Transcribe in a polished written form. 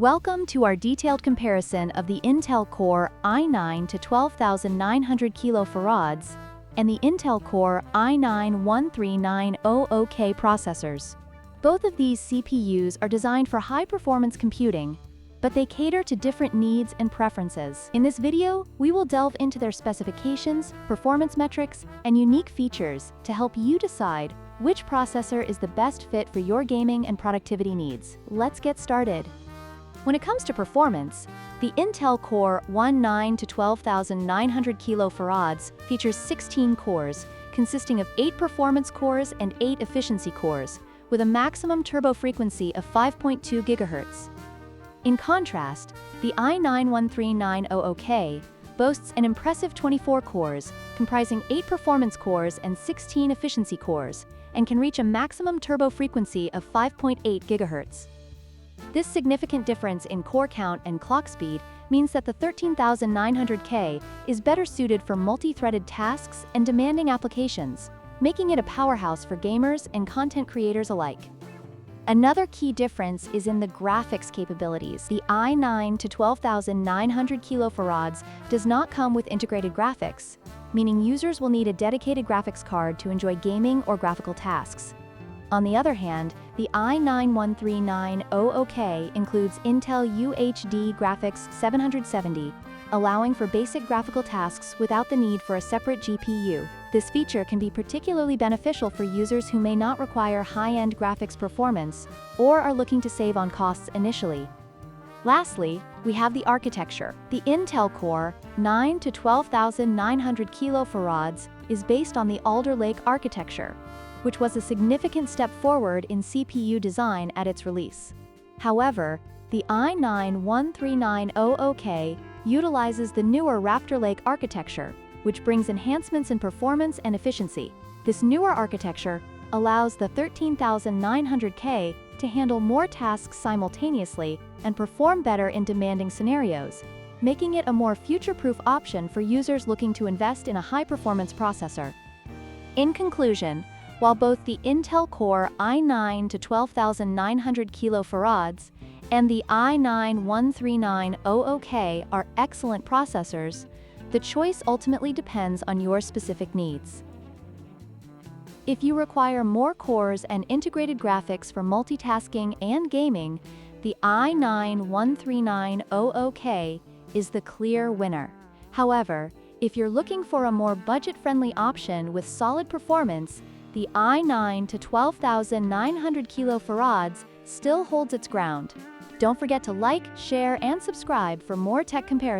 Welcome to our detailed comparison of the Intel Core i9-12900K and the Intel Core i9-13900K processors. Both of these CPUs are designed for high-performance computing, but they cater to different needs and preferences. In this video, we will delve into their specifications, performance metrics, and unique features to help you decide which processor is the best fit for your gaming and productivity needs. Let's get started. When it comes to performance, the Intel Core i9-12900K features 16 cores, consisting of 8 performance cores and 8 efficiency cores, with a maximum turbo frequency of 5.2 GHz. In contrast, the i9-13900K boasts an impressive 24 cores, comprising 8 performance cores and 16 efficiency cores, and can reach a maximum turbo frequency of 5.8 GHz. This significant difference in core count and clock speed means that the 13900K is better suited for multi-threaded tasks and demanding applications, making it a powerhouse for gamers and content creators alike. Another key difference is in the graphics capabilities. The i9-12900K does not come with integrated graphics, meaning users will need a dedicated graphics card to enjoy gaming or graphical tasks. On the other hand, the i9-13900K includes Intel UHD Graphics 770, allowing for basic graphical tasks without the need for a separate GPU. This feature can be particularly beneficial for users who may not require high-end graphics performance or are looking to save on costs initially. Lastly, we have the architecture. The Intel Core i9-12900K is based on the Alder Lake architecture, which was a significant step forward in CPU design at its release. However, the i9-13900K utilizes the newer Raptor Lake architecture, which brings enhancements in performance and efficiency. This newer architecture allows the 13900K to handle more tasks simultaneously and perform better in demanding scenarios, making it a more future-proof option for users looking to invest in a high-performance processor. In conclusion, while both the Intel Core i9-12900K and the i9-13900K are excellent processors, the choice ultimately depends on your specific needs. If you require more cores and integrated graphics for multitasking and gaming, the i9-13900K is the clear winner. However, if you're looking for a more budget-friendly option with solid performance, the i9-12900K still holds its ground. Don't forget to like, share, and subscribe for more tech comparisons.